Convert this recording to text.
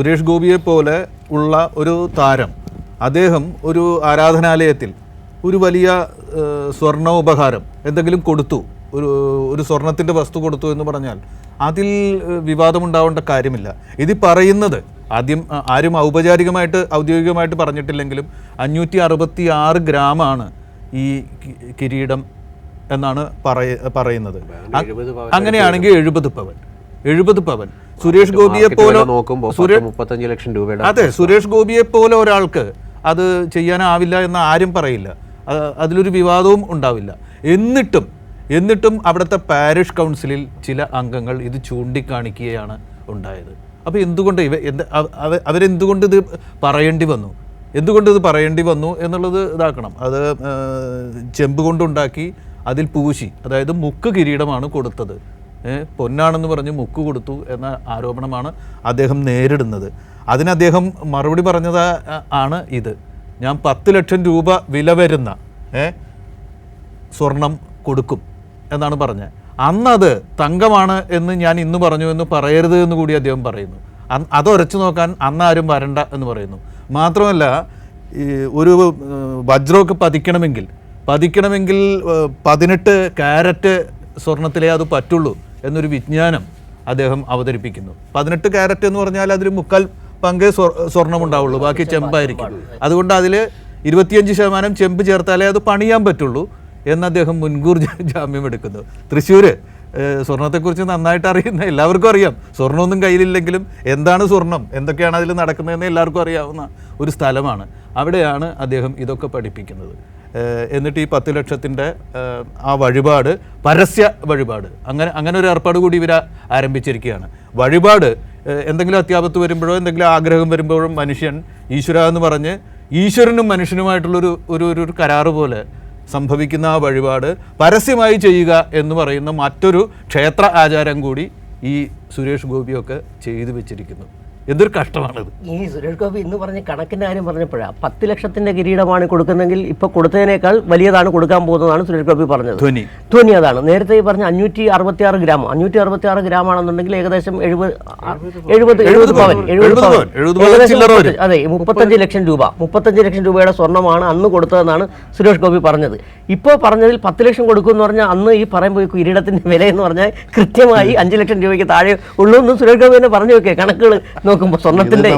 സുരേഷ് ഗോപിയെ പോലെ ഉള്ള ഒരു താരം അദ്ദേഹം ഒരു ആരാധനാലയത്തിൽ ഒരു വലിയ സ്വർണ്ണ ഉപഹാരം എന്തെങ്കിലും കൊടുത്തു, ഒരു സ്വർണത്തിൻ്റെ വസ്തു കൊടുത്തു എന്ന് പറഞ്ഞാൽ അതിൽ വിവാദമുണ്ടാവേണ്ട കാര്യമില്ല. ഇത് പറയുന്നത് ആദ്യം ആരും ഔദ്യോഗികമായിട്ട് പറഞ്ഞിട്ടില്ലെങ്കിലും 566 ഗ്രാമാണ് ഈ കിരീടം എന്നാണ് പറയുന്നത്. അങ്ങനെയാണെങ്കിൽ 70 പവൻ സുരേഷ് ഗോപിയെ പോലെ സുരേഷ് ഗോപിയെ പോലെ ഒരാൾക്ക് അത് ചെയ്യാനാവില്ല എന്ന് ആരും പറയില്ല, അതിലൊരു വിവാദവും ഉണ്ടാവില്ല. എന്നിട്ടും അവിടുത്തെ പാരിഷ് കൗൺസിലിൽ ചില അംഗങ്ങൾ ഇത് ചൂണ്ടിക്കാണിക്കുകയാണ് ഉണ്ടായത്. അപ്പോൾ എന്തുകൊണ്ട് അവരെന്തുകൊണ്ട് ഇത് പറയേണ്ടി വന്നു എന്നുള്ളത് ഇതാക്കണം. അത് ചെമ്പ് കൊണ്ടുണ്ടാക്കി അതിൽ പൂശി, അതായത് മുക്ക് കിരീടമാണ് കൊടുത്തത്, പൊന്നാണെന്ന് പറഞ്ഞ് മുക്ക് കൊടുത്തു എന്ന ആരോപണമാണ് അദ്ദേഹം നേരിടുന്നത്. അതിന് അദ്ദേഹം മറുപടി പറഞ്ഞത് ആണ് ഇത്: ഞാൻ 10 ലക്ഷം രൂപ വില വരുന്ന സ്വർണം കൊടുക്കും എന്നാണ് പറഞ്ഞത്. അന്നത് തങ്കമാണ് എന്ന് ഞാൻ ഇന്ന് പറഞ്ഞു എന്ന് പറയരുത് എന്ന് കൂടി അദ്ദേഹം പറയുന്നു. അതൊരച്ചു നോക്കാൻ അന്നാരും വരണ്ട എന്ന് പറയുന്നു. മാത്രമല്ല, ഒരു വജ്രമൊക്കെ പതിക്കണമെങ്കിൽ 18 കാരറ്റ് സ്വർണത്തിലേ അത് പറ്റുള്ളൂ എന്നൊരു വിജ്ഞാനം അദ്ദേഹം അവതരിപ്പിക്കുന്നു. 18 കാരറ്റ് എന്ന് പറഞ്ഞാൽ അതിൽ 3/4 പങ്കേ സ്വർണ്ണമുണ്ടാവുള്ളൂ, ബാക്കി ചെമ്പായിരിക്കും. അതുകൊണ്ട് അതിൽ 25% ചെമ്പ് ചേർത്താലേ അത് പണിയാൻ പറ്റുള്ളൂ എന്ന് അദ്ദേഹം മുൻകൂർ ജാമ്യം എടുക്കുന്നു. തൃശ്ശൂർ സ്വർണത്തെക്കുറിച്ച് നന്നായിട്ട് അറിയുന്ന എല്ലാവർക്കും അറിയാം. സ്വർണ്ണമൊന്നും കയ്യിലില്ലെങ്കിലും എന്താണ് സ്വർണം, എന്തൊക്കെയാണ് അതിൽ നടക്കുന്നതെന്ന് എല്ലാവർക്കും അറിയാവുന്ന ഒരു സ്ഥലമാണ്. അവിടെയാണ് അദ്ദേഹം ഇതൊക്കെ പഠിപ്പിക്കുന്നത്. എന്നിട്ട് ഈ 10 ലക്ഷത്തിൻ്റെ ആ വഴിപാട്, പരസ്യ വഴിപാട്, അങ്ങനെ ഒരു ഏർപ്പാട് കൂടി ഇവർ ആരംഭിച്ചിരിക്കുകയാണ്. വഴിപാട് എന്തെങ്കിലും അത്യാപത്ത് വരുമ്പോഴോ എന്തെങ്കിലും ആഗ്രഹം വരുമ്പോഴും മനുഷ്യൻ ഈശ്വര എന്ന് പറഞ്ഞ് ഈശ്വരനും മനുഷ്യനുമായിട്ടുള്ളൊരു ഒരു കരാറ് പോലെ സംഭവിക്കുന്ന ആ വഴിപാട് പരസ്യമായി ചെയ്യുക എന്ന് പറയുന്ന മറ്റൊരു ക്ഷേത്ര ആചാരം കൂടി ഈ സുരേഷ് ഗോപിയൊക്കെ ചെയ്തു വെച്ചിരിക്കുന്നു. എന്തൊരു കഷ്ടമാണത്. ഈ സുരേഷ് ഗോപി ഇന്ന് പറഞ്ഞ കണക്കിൻ്റെ കാര്യം പറഞ്ഞപ്പോഴാണ് 10 ലക്ഷത്തിൻ്റെ കിരീടമാണ് കൊടുക്കുന്നതെങ്കിൽ ഇപ്പോൾ കൊടുത്തതിനേക്കാൾ വലിയതാണ് കൊടുക്കാൻ പോകുന്നതാണ് സുരേഷ് ഗോപി പറഞ്ഞത്. ധ്വനി അതാണ്. നേരത്തെ ഈ പറഞ്ഞ 566 ഗ്രാം, 566 ഗ്രാമാണെന്നുണ്ടെങ്കിൽ ഏകദേശം 70 പവൻ, അതെ, 35 ലക്ഷം രൂപ, 35 ലക്ഷം രൂപയുടെ സ്വർണ്ണമാണ് അന്ന് കൊടുത്തതെന്നാണ് സുരേഷ് ഗോപി പറഞ്ഞത്. ഇപ്പോൾ പറഞ്ഞതിൽ 10 ലക്ഷം കൊടുക്കുമെന്ന് പറഞ്ഞാൽ അന്ന് ഈ പറയുമ്പോൾ ഈ കിരീടത്തിൻ്റെ വില എന്ന് പറഞ്ഞാൽ കൃത്യമായി 5 ലക്ഷം രൂപയ്ക്ക് താഴെ ഉള്ളൂ എന്ന് സുരേഷ് ഗോപി തന്നെ പറഞ്ഞു വെക്കുക. കണക്കുകൾ നോക്കുമ്പോൾ സ്വർണ്ണത്തിന്റെ